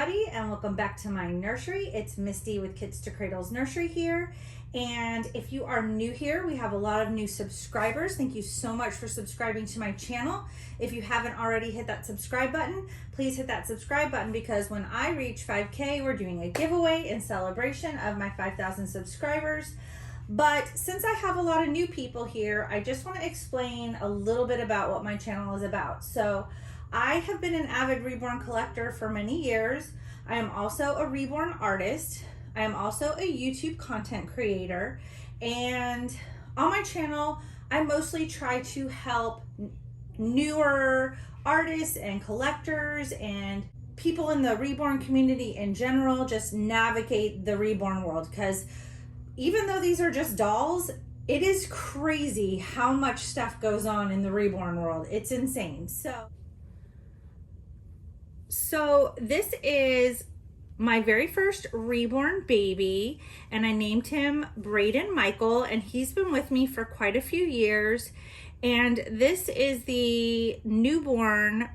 everybody, and welcome back to my nursery. It's Misty with Kits to Cradles Nursery here. And if you are new here, we have a lot of new subscribers. Thank you so much for subscribing to my channel. If you haven't already hit that subscribe button, please hit that subscribe button, because when I reach 5K, we're doing a giveaway in celebration of my 5,000 subscribers. But since I have a lot of new people here, I just want to explain a little bit about what my channel is about. So I have been an avid Reborn collector for many years. I am also a Reborn artist. I am also a YouTube content creator. And on my channel, I mostly try to help newer artists and collectors and people in the Reborn community in general just navigate the Reborn world. Because even though these are just dolls, it is crazy how much stuff goes on in the Reborn world. It's insane. So this is my very first Reborn baby, and I named him Braden Michael, and he's been with me for quite a few years. And this is the newborn,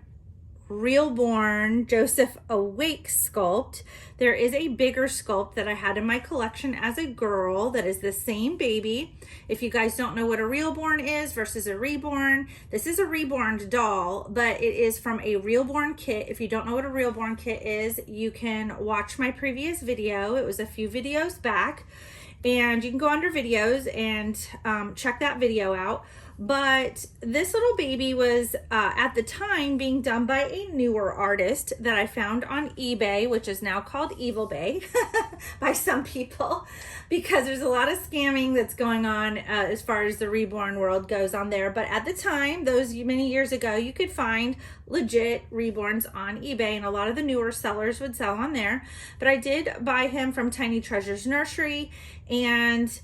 real-born Joseph Awake sculpt. There is a bigger sculpt that I had in my collection as a girl that is the same baby. If you guys don't know what a real-born is versus a reborn, this is a reborn doll, but it is from a real-born kit. If you don't know what a real-born kit is, you can watch my previous video. It was a few videos back, and you can go under videos and check that video out. But this little baby was at the time being done by a newer artist that I found on eBay, which is now called Evil Bay by some people, because there's a lot of scamming that's going on as far as the Reborn world goes on there. But at the time, those many years ago, you could find legit Reborns on eBay, and a lot of the newer sellers would sell on there. But I did buy him from Tiny Treasures Nursery, and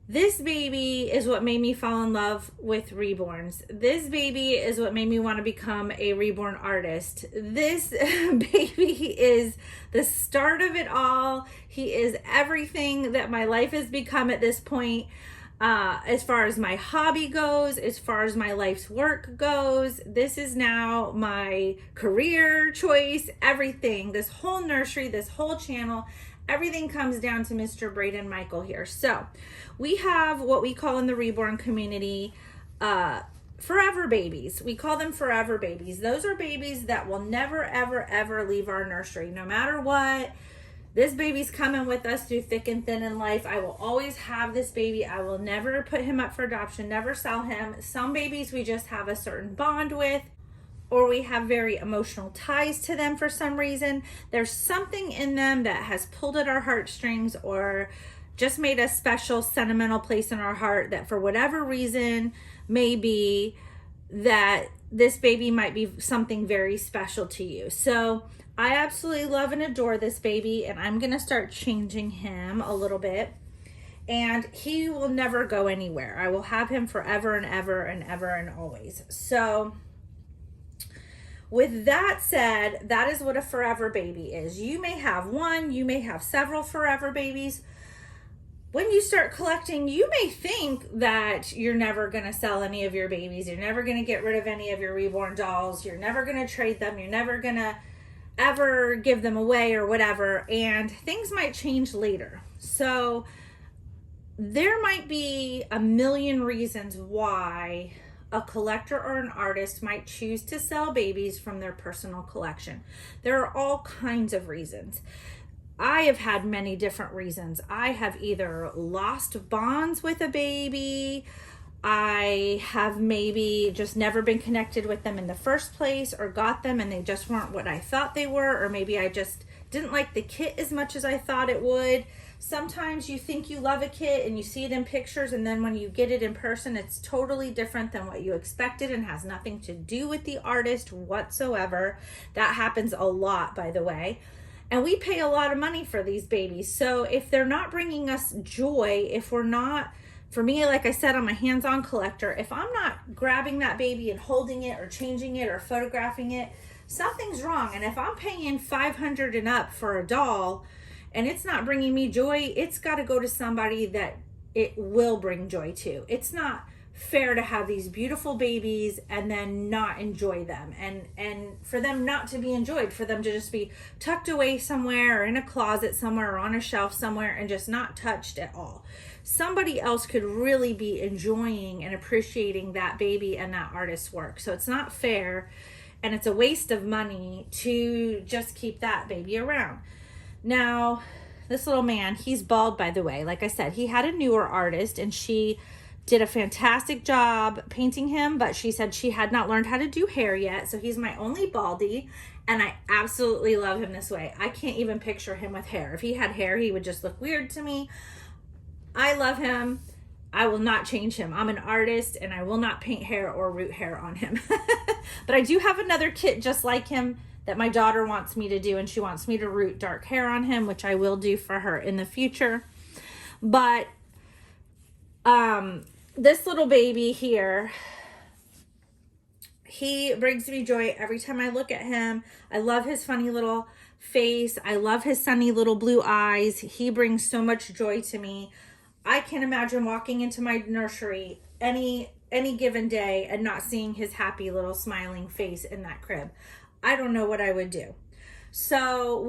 this baby is what made me fall in love with Reborns. This baby is what made me want to become a Reborn artist. This baby is the start of it all. He is everything that my life has become at this point. As far as my hobby goes, as far as my life's work goes, this is now my career choice, everything. This whole nursery, this whole channel, everything comes down to Mr. Braden Michael here. So we have what we call in the Reborn community forever babies. We call them forever babies. Those are babies that will never, ever, ever leave our nursery. No matter what, this baby's coming with us through thick and thin in life. I will always have this baby. I will never put him up for adoption, never sell him. Some babies we just have a certain bond with, or we have very emotional ties to them for some reason. There's something in them that has pulled at our heartstrings or just made a special sentimental place in our heart that for whatever reason may be that this baby might be something very special to you. So I absolutely love and adore this baby, and I'm gonna start changing him a little bit, and he will never go anywhere. I will have him forever and ever and ever and always. So with that said, that is what a forever baby is. You may have one, you may have several forever babies. When you start collecting, you may think that you're never going to sell any of your babies. You're never going to get rid of any of your Reborn dolls. You're never going to trade them. You're never going to ever give them away or whatever. And things might change later. So there might be a million reasons why a collector or an artist might choose to sell babies from their personal collection. There are all kinds of reasons. I have had many different reasons. I have either lost bonds with a baby, I have maybe just never been connected with them in the first place, or got them and they just weren't what I thought they were, or maybe I just didn't like the kit as much as I thought it would. Sometimes you think you love a kit and you see it in pictures, and then when you get it in person, it's totally different than what you expected and has nothing to do with the artist whatsoever. That happens a lot, by the way. And we pay a lot of money for these babies. So if they're not bringing us joy, if we're not, for me, like I said, I'm a hands-on collector. If I'm not grabbing that baby and holding it or changing it or photographing it, something's wrong. And if I'm paying $500 and up for a doll and it's not bringing me joy, it's got to go to somebody that it will bring joy to. It's not fair to have these beautiful babies and then not enjoy them, and for them not to be enjoyed, for them to just be tucked away somewhere or in a closet somewhere or on a shelf somewhere and just not touched at all. Somebody else could really be enjoying and appreciating that baby and that artist's work. So it's not fair, and it's a waste of money to just keep that baby around. Now, this little man, he's bald, by the way. Like I said, he had a newer artist and she did a fantastic job painting him, but she said she had not learned how to do hair yet. So he's my only baldy, and I absolutely love him this way. I can't even picture him with hair. If he had hair, he would just look weird to me. I love him. I will not change him. I'm an artist and I will not paint hair or root hair on him. But I do have another kit just like him that my daughter wants me to do, and she wants me to root dark hair on him, which I will do for her in the future. But this little baby here, he brings me joy every time I look at him. I love his funny little face. I love his sunny little blue eyes. He brings so much joy to me. I can't imagine walking into my nursery any given day and not seeing his happy little smiling face in that crib. I don't know what I would do. So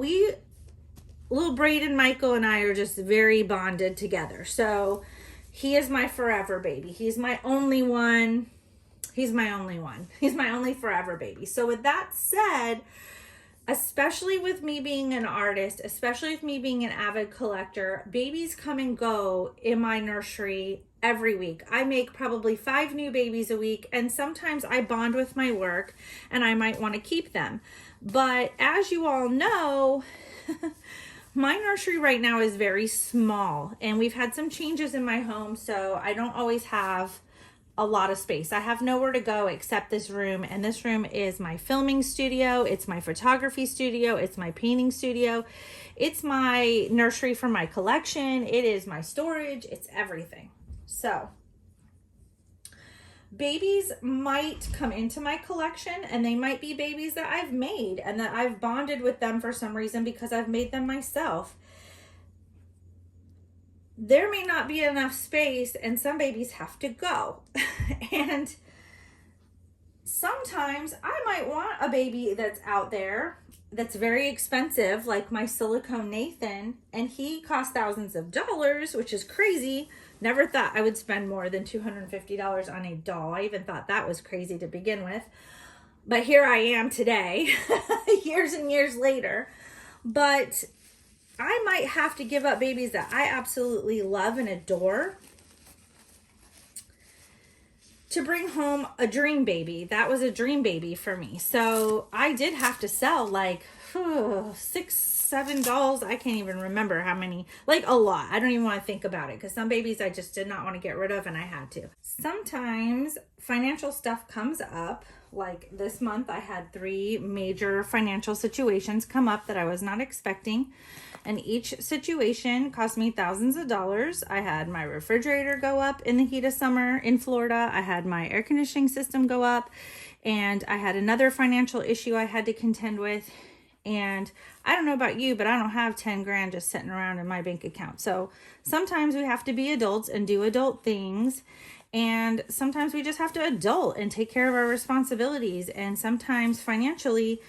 little Braden, Michael, and I are just very bonded together. So he is my forever baby. He's my only one. He's my only one. He's my only forever baby. So with that said, especially with me being an artist, especially with me being an avid collector, babies come and go in my nursery every week. I make probably 5 new babies a week, and sometimes I bond with my work and I might want to keep them. But as you all know, my nursery right now is very small, and we've had some changes in my home, so I don't always have a lot of space. I have nowhere to go except this room, and this room is my filming studio, it's my photography studio, it's my painting studio, it's my nursery for my collection, it is my storage, it's everything. So babies might come into my collection, and they might be babies that I've made and that I've bonded with them for some reason because I've made them myself. There may not be enough space, and some babies have to go. And sometimes I might want a baby that's out there that's very expensive, like my silicone Nathan, and he costs thousands of dollars, which is crazy. Never thought I would spend more than $250 on a doll. I even thought that was crazy to begin with. But here I am today, years and years later. But I might have to give up babies that I absolutely love and adore to bring home a dream baby. That was a dream baby for me. So I did have to sell like 6, 7 dolls. I can't even remember how many, like a lot. I don't even want to think about it because some babies I just did not want to get rid of, and I had to. Sometimes financial stuff comes up. Like this month I had 3 major financial situations come up that I was not expecting, and each situation cost me thousands of dollars. I had my refrigerator go up in the heat of summer in Florida. I had my air conditioning system go up, and I had another financial issue I had to contend with. And I don't know about you, but I don't have 10 grand just sitting around in my bank account. So sometimes we have to be adults and do adult things. And sometimes we just have to adult and take care of our responsibilities. And sometimes financially,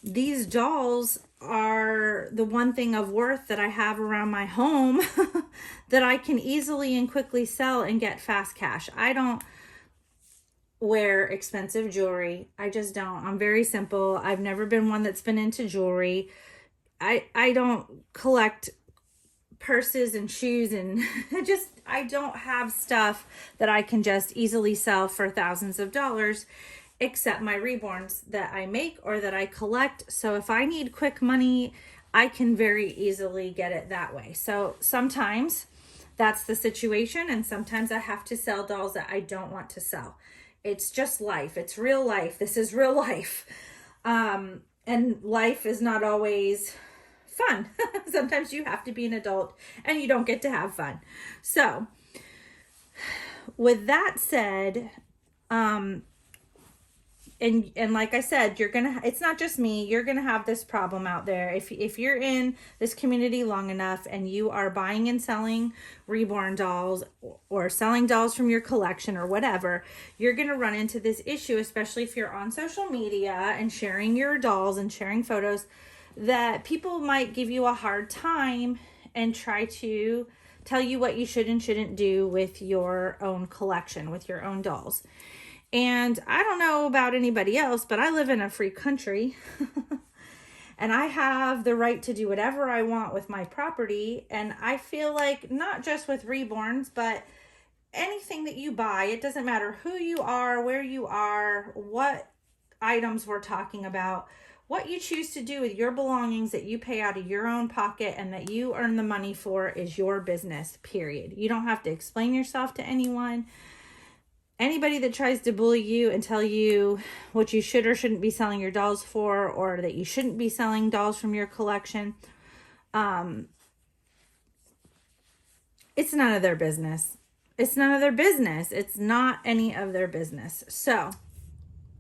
these dolls are the one thing of worth that I have around my home that I can easily and quickly sell and get fast cash. I don't wear expensive jewelry. I just don't. I'm very simple. I've never been one that's been into jewelry. I don't collect purses and shoes, and I don't have stuff that I can just easily sell for thousands of dollars, except my reborns that I make or that I collect. So if I need quick money, I can very easily get it that way. So sometimes that's the situation, and sometimes I have to sell dolls that I don't want to sell. It's just life. It's real life. This is real life. And life is not always fun. Sometimes you have to be an adult and you don't get to have fun. So with that said, and like I said, it's not just me, you're gonna have this problem out there. If you're in this community long enough and you are buying and selling Reborn dolls or selling dolls from your collection or whatever, you're gonna run into this issue, especially if you're on social media and sharing your dolls and sharing photos, that people might give you a hard time and try to tell you what you should and shouldn't do with your own collection, with your own dolls. And I don't know about anybody else, but I live in a free country and I have the right to do whatever I want with my property. And I feel like not just with Reborns, but anything that you buy, it doesn't matter who you are, where you are, what items we're talking about, what you choose to do with your belongings that you pay out of your own pocket and that you earn the money for is your business, period. You don't have to explain yourself to anyone. Anybody that tries to bully you and tell you what you should or shouldn't be selling your dolls for, or that you shouldn't be selling dolls from your collection, it's none of their business. It's none of their business. It's not any of their business. So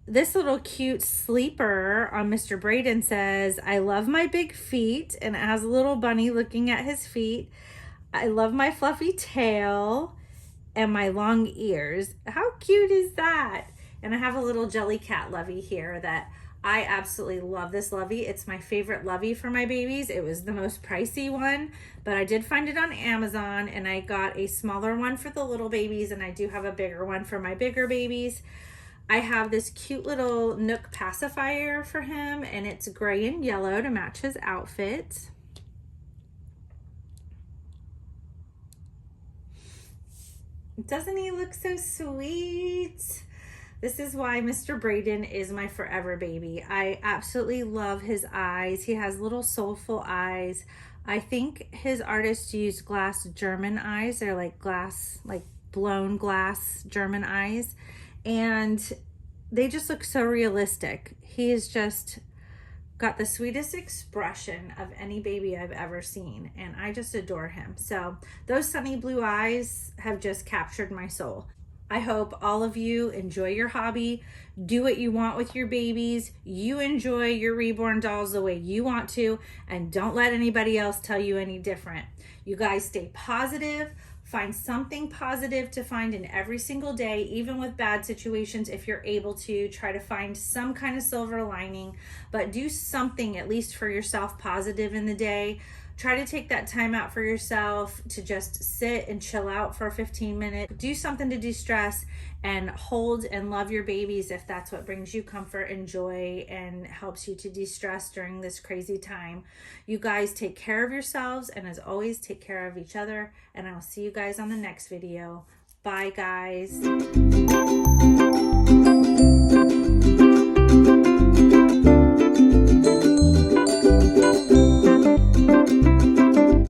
this little cute sleeper on Mr. Braden says, I love my big feet, and it has a little bunny looking at his feet. I love my fluffy tail and my long ears. How cute is that? And I have a little jelly cat lovey here that I absolutely love. This lovey, it's my favorite lovey for my babies. It was the most pricey one, but I did find it on Amazon, and I got a smaller one for the little babies, and I do have a bigger one for my bigger babies. I have this cute little Nook pacifier for him, and it's gray and yellow to match his outfit. Doesn't he look so sweet? This is why Mr. Braden is my forever baby. I absolutely love his eyes. He has little soulful eyes. I think his artist used glass German eyes. They're like glass, like blown glass German eyes. And they just look so realistic. He is just got the sweetest expression of any baby I've ever seen, and I just adore him. So those sunny blue eyes have just captured my soul. I hope all of you enjoy your hobby, do what you want with your babies, you enjoy your Reborn dolls the way you want to, and don't let anybody else tell you any different. You guys stay positive. Find something positive to find in every single day, even with bad situations. If you're able to, try to find some kind of silver lining, but do something at least for yourself positive in the day. Try to take that time out for yourself to just sit and chill out for 15 minutes. Do something to de-stress and hold and love your babies if that's what brings you comfort and joy and helps you to de-stress during this crazy time. You guys take care of yourselves, and as always, take care of each other, and I'll see you guys on the next video. Bye, guys.